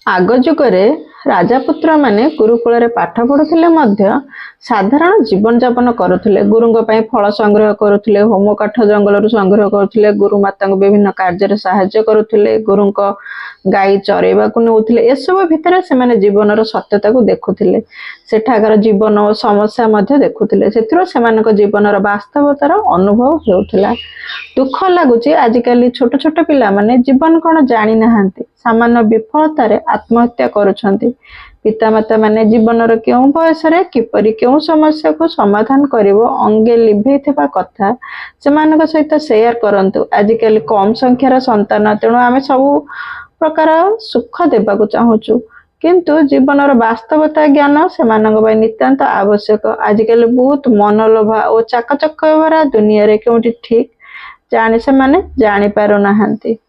आग जुगरे राजापुत्र माने गुरुकुल रे पाठ पढ़ुले साधारण जीवन जापन करुले। गुरुंग फल संग्रह करुले, होम काठ जंगल संग्रह करुले, गुरुमाता विभिन्न कार्य साहाय्य करुले, गुरु गाई चरैवा नौले। एसबू भितर से जीवन सत्यता को देखुले, सेठाकर जीवन और समस्या देखुले, से जीवन वास्तवतार अनुभव होता। दुख लगुच आजिकल छोट छोट पिला माने जीवन कौन जानी ना, सामान्य विफलतार आत्महत्या करुछंती। पितामाता माने जीवन क्यों बयस किपरि क्यों समस्या को समाधान करिवो अंगे लिभे थिबा कथा सेमानक सहित शेयर करंतु। आजिकल कम संख्यार संतान, तेणु आमे सब प्रकार सुख देबा को चाहूचु, किंतु जीवनर वास्तवता ज्ञान सेमानक नितांत आवश्यक। आजिकल बहुत मनलोभा और चाकचक भरा दुनिया रे क्योंटी ठीक जाने से माने जानी पारो नाहंती।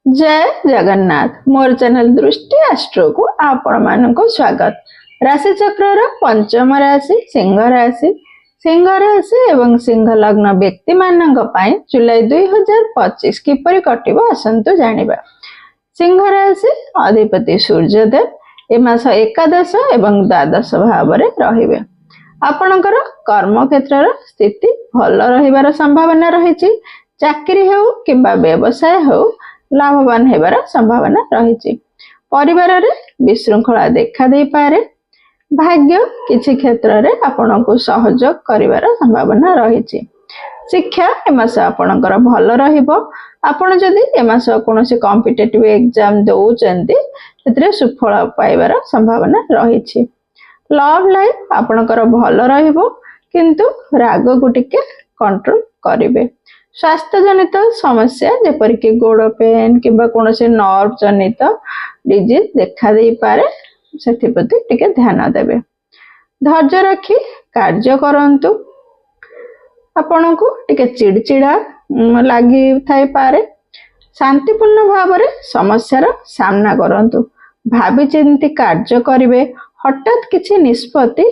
जय जगन्नाथ। मोर चैनल दृष्टि एस्ट्रो को आपण मानको स्वागत। राशि चक्र पंचम राशि सिंह राशि। सिंह राशि एवं सिंह लग्न व्यक्ति मानक पई जुलाई 2025 किपरि कटिबो आसंतु जानिबा। सिंह राशि अधिपति सूर्यदेव ए मास एकादश एवं द्वादश भाव रे रहिबे। आपणकर कर्म क्षेत्र स्थिति भल रहिबार संभावना रहिछि। चाकरी हेउ किबा व्यवसाय हेउ लाभवान हेबार संभावना रही। परिवार रे विशृंखला देखा दे पारे। भाग्य किछि क्षेत्र रे आपन को सहयोग करिवार संभावना रही। शिक्षा एमास आपणकर भल रहिबो। आपण जदि एमास कोनोसी कॉम्पिटिटिव एग्जाम दउचंती सेतरे सुफल पाइबार संभावना रही। लव लाइफ आपणकर भल रहिबो, किंतु राग को टिके कंट्रोल करिवे। स्वास्थ्य जनित समस्या जेपरिक गोड़ पेन किंबा कौन से नर्व जनित डिजीज देखा दे पारे, सेप्रति टिके ध्यान देवे। धैर्य रखी कार्य करंतु। आपण को टिके चिड़चिड़ा लगी थाई पारे। शांतिपूर्ण भाव रे समस्यार सामना करंतु। भाभी चिंती कार्य करिवे। हठात किछि निष्पत्ति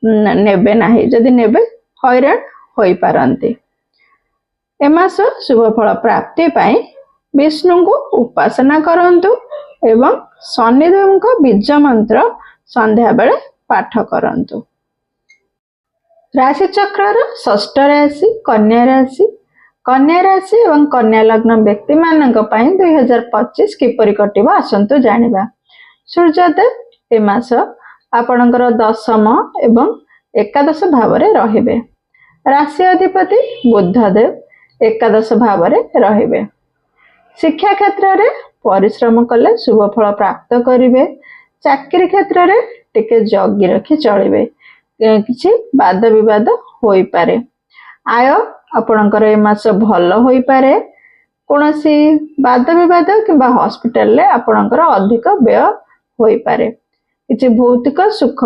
नेबे नाही, जदि नेबे हैरान होई पारंती। एमास शुभ फल प्राप्ति पाई विष्णु को उपासना करंतु एवं शनिदेव को बीज मंत्र संध्या बेले पाठ करंतु। राशि चक्र षष्ठ राशि कन्या राशि। कन्या राशि एवं कन्या लग्न व्यक्ति मानक पई 2025 किपरि कटिबो आसंतु जानिबा। सूर्यदेव एमास आपणकर दशम एवं एकादश भाव रे रहिबे। राशि अधिपति बुधदेव एकादश भाव रे रहिबे। शिक्षा क्षेत्र रे परिश्रम कले शुभ फल प्राप्त करिवे। चाकरी क्षेत्र रे टिके जगी रखी चलिवे, किछि वाद विवाद होई पारे। आय आपणकर ए मास भल होई पारे। कोनोसी वाद विवाद किंबा हॉस्पिटल ले आपणकर अधिक व्यय होई पारे। किछि भौतिक सुख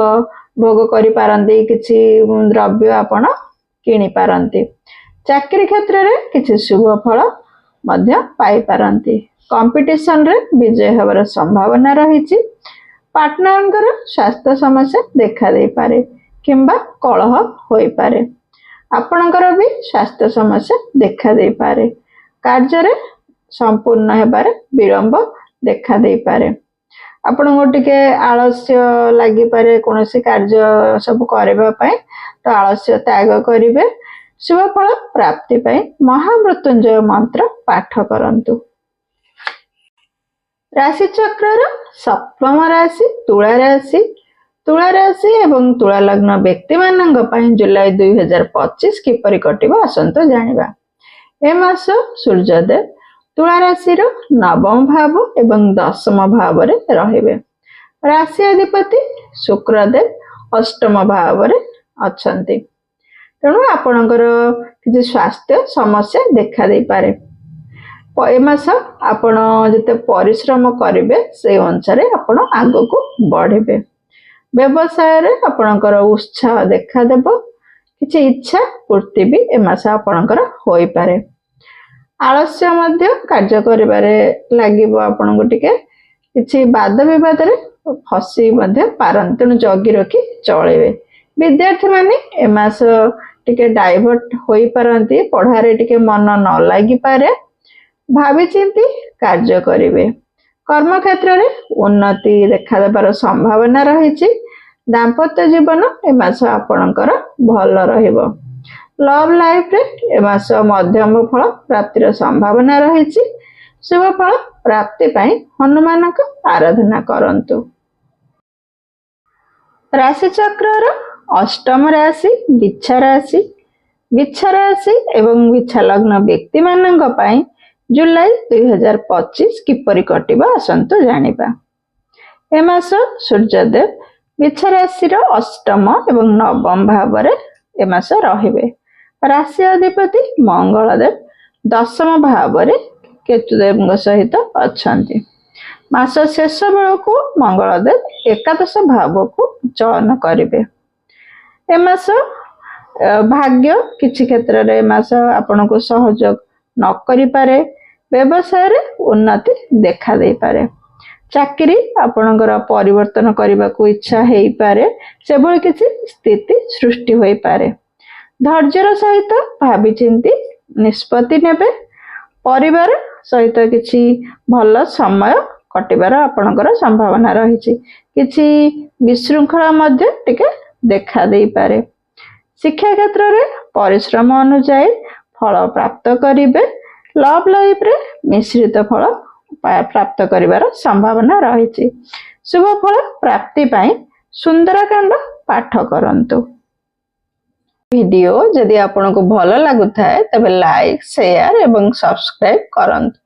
भोग करि पारंती, किछि द्रव्य आपण किनि पारंती। चाकरी क्षेत्र रे किछि शुभ फल मध्य पाई पारंती। कंपटीशन रे विजय हेबार संभावना रहिछि। पार्टनरंकर स्वास्थ्य समस्या देखा दे पारे किंबा कलह होई पारे। आपणकर भी स्वास्थ्य समस्या देखा दे पारे। कार्य रे संपूर्ण हेबार विलंब देखा दे पारे। आपण को टिके आलस्य लागि पारे कोनोसी कार्य सब करबा पय, तो आलस्य त्याग करिवे। शुभ फल प्राप्ति पाई महामृत्युंजय मंत्र पाठ करंतु। राशि चक्र सप्तम राशि तुला राशि। तुला राशि एवं तुला लग्न व्यक्ति मानक पई जुलाई 2025 किपरि कटिबो आसंतो जानिबा। ए मास सूर्यदेव तुला राशि रो नवम भाव एवं दशम भाव रे रहिबे। राशि अधिपति शुक्रदेव अष्टम भाव रे अछंती। तेणु आपणकर किछि स्वास्थ्य समस्या देखा दे पारे। ए मास आपण जते परिश्रम करिवे से अनुसार आपण आगो को बढ़िबे। व्यवसाय रे आपणकर उत्साह देखा देबो। किछि इच्छा पूर्ति भी ए मास आपणकर होई पारे। आलस्य मध्य कार्य करिबारे लागिबो। आपण को टिके किछि वाद विवाद रे फसी मध्य पारन, तेणु जगी रखी चलेबे। विद्यार्थी माने ए मास टिके डाइवर्ट होई पारंती। पढ़ारे टिके मन न लागि पारे। भाभी चिंती कार्य करिवे। କର୍ମକ୍ଷେତ୍ରରେ ଉନ୍ନତି ଦେଖାଦେବାର ସମ୍ଭାବନା ରହିଛି। ଦାମ୍ପତ୍ୟ ଜୀବନ ଏ ମାସ ଆପଣଙ୍କର ଭଲ ରହିବ। ଲଭ୍ ଲାଇଫରେ ଏ ମାସ ମଧ୍ୟମ ଫଳ ପ୍ରାପ୍ତିର ସମ୍ଭାବନା ରହିଛି। ଶୁଭ ଫଳ ପ୍ରାପ୍ତି ପାଇଁ ହନୁମାନଙ୍କ ଆରାଧନା କରନ୍ତୁ। ରାଶିଚକ୍ରର ଅଷ୍ଟମ ରାଶି ବିଛା ରାଶି। ବିଛା ରାଶି ଏବଂ ବିଛା ଲଗ୍ନ ବ୍ୟକ୍ତିମାନଙ୍କ ପାଇଁ ଜୁଲାଇ 2025 କିପରି କଟିବ ଆସନ୍ତୁ ଜାଣିବା। ଏ ମାସ ସୂର୍ଯ୍ୟଦେବ ବିଛା ରାଶିର ଅଷ୍ଟମ ଏବଂ ନବମ ଭାବରେ ଏ ମାସ ରହିବେ। ରାଶି ଅଧିପତି ମଙ୍ଗଳଦେବ ଦଶମ ଭାବରେ କେତୁଦେବଙ୍କ ସହିତ ଅଛନ୍ତି। ମାସ ଶେଷ ବେଳକୁ ମଙ୍ଗଳଦେବ ଏକାଦଶ ଭାବକୁ ଚୟନ କରିବେ। ଏ ମାସ ଭାଗ୍ୟ କିଛି କ୍ଷେତ୍ରରେ ଏ ମାସ ଆପଣଙ୍କୁ ସହଯୋଗ ନ କରିପାରେ। ବ୍ୟବସାୟରେ ଉନ୍ନତି ଦେଖା ଦେଇପାରେ। ଚାକିରି ଆପଣଙ୍କର ପରିବର୍ତ୍ତନ କରିବାକୁ ଇଚ୍ଛା ହେଇପାରେ। ସେଭଳି କିଛି ସ୍ଥିତି ସୃଷ୍ଟି ହୋଇପାରେ। ଧୈର୍ଯ୍ୟର ସହିତ ଭାବିଚିନ୍ତି ନିଷ୍ପତ୍ତି ନେବେ। ପରିବାର ସହିତ କିଛି ଭଲ ସମୟ କଟିବାର ଆପଣଙ୍କର ସମ୍ଭାବନା ରହିଛି। କିଛି ବିଶୃଙ୍ଖଳା ମଧ୍ୟ ଟିକେ ଦେଖା ଦେଇପାରେ। ଶିକ୍ଷା କ୍ଷେତ୍ରରେ ପରିଶ୍ରମ ଅନୁଯାୟୀ ଫଳ ପ୍ରାପ୍ତ କରିବେ। ଲଭ୍ ଲାଇଫରେ ମିଶ୍ରିତ ଫଳ ପ୍ରାପ୍ତ କରିବାର ସମ୍ଭାବନା ରହିଛି। ଶୁଭ ଫଳ ପ୍ରାପ୍ତି ପାଇଁ ସୁନ୍ଦରକାଣ୍ଡ ପାଠ କରନ୍ତୁ। ଭିଡ଼ିଓ ଯଦି ଆପଣଙ୍କୁ ଭଲ ଲାଗୁଥାଏ ତେବେ ଲାଇକ୍, ସେୟାର ଏବଂ ସବସ୍କ୍ରାଇବ୍ କରନ୍ତୁ।